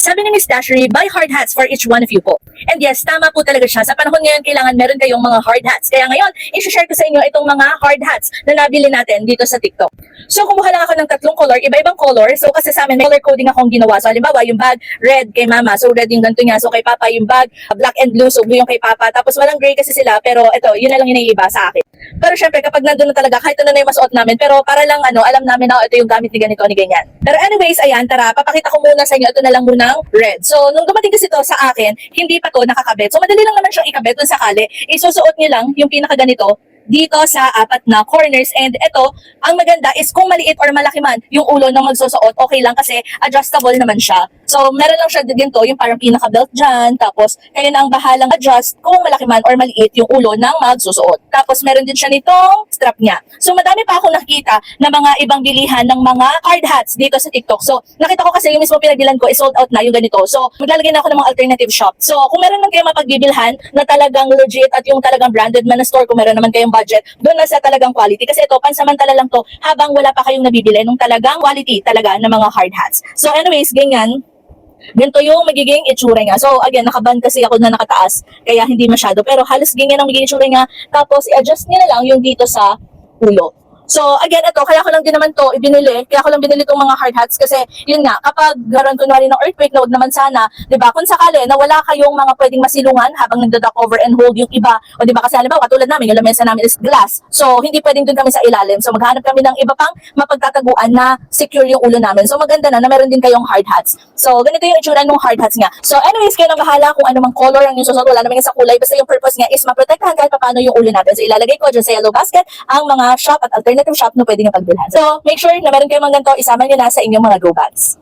Sabi ni Miss Dashery, buy hard hats for each one of you po. And yes, tama po talaga siya. Sa panahon ngayon, kailangan meron kayong mga hard hats. Kaya ngayon, i-share ko sa inyo itong mga hard hats na nabili natin dito sa TikTok. So, kumuha lang ako ng 3 color, iba-ibang color. So, kasi sa amin, may color coding akong ginawa. So, halimbawa, yung bag, red kay mama. So, red yung ganito niya. So, kay papa, yung bag, black and blue. So, blue yung kay papa. Tapos, walang gray kasi sila. Pero, ito, yun na lang yung naiiba sa akin. Pero, syempre, kapag nandun na talaga, kahit ano na yung masuot namin. Pero, para lang, alam namin na ito yung gamit ni ganito, ni ganyan. Pero, anyways, ayan, tara, papakita ko muna sa inyo. Ito na lang munang red. So, nung dumating kasi to sa akin, hindi pa to nakakabit. So, madali lang naman siyang ikabit kung sakali. Isusuot niyo lang yung pinakaganito dito sa 4 na corners. And ito, ang maganda is kung maliit or malaki man yung ulo ng magsusuot, okay lang kasi adjustable naman siya. So, meron lang siya dito, yung parang pinaka-belt dyan. Tapos, kayo na ang bahalang adjust kung malaki man or maliit yung ulo ng magsusuot. Tapos, meron din siya nitong strap niya. So, madami pa akong nakita na mga ibang bilihan ng mga hard hats dito sa TikTok. So, nakita ko kasi yung mismo pinagbilan ko is sold out na yung ganito. So, maglalagay na ako ng mga alternative shop. So, kung meron man kayong mapagbibilhan na talagang legit at yung talagang branded man na store, kung meron naman kayong budget, doon na sa talagang quality. Kasi ito, pansamantala lang to habang wala pa kayong nabibili nung talagang quality talaga ng mga hard hats. So, anyways, ganyan. Ganito yung magiging itsura niya. So, again, nakaband kasi ako na nakataas, kaya hindi masyado. Pero halos ganyan ang magiging itsura niya. Tapos, i-adjust niya na lang yung dito sa ulo. So, again, ito, kaya ko lang din naman to ibinili. Kaya ko lang binili itong mga hard hats kasi, yun nga, kapag garon kunwari ng earthquake, na wag naman sana, di ba? Kung sakali na wala kayong mga pwedeng masilungan habang nagda-duck over and hold yung iba, o di ba? Kasi halimbawa, tulad namin, yung lamesa namin is glass. So, hindi pwedeng dun kami sa ilalim. So, maghanap kami ng iba pang mapagtataguan na secure yung ulo namin. So, maganda na meron din kayong hard hats. So, ganito yung itsura ng hard hats nga. So, anyways, kayo nang bahala kung ano mang color ang yung susunod. Wala naman yung sa kulay. Basta yung purpose niya is maprotektahan kahit paano yung ulo natin. So, ilalagay ko dyan sa yellow basket ang mga shop at alternative shop na pwede nyo pagbilhan. So, make sure na meron kayong mga ganito, isama nyo na sa inyong mga go bags.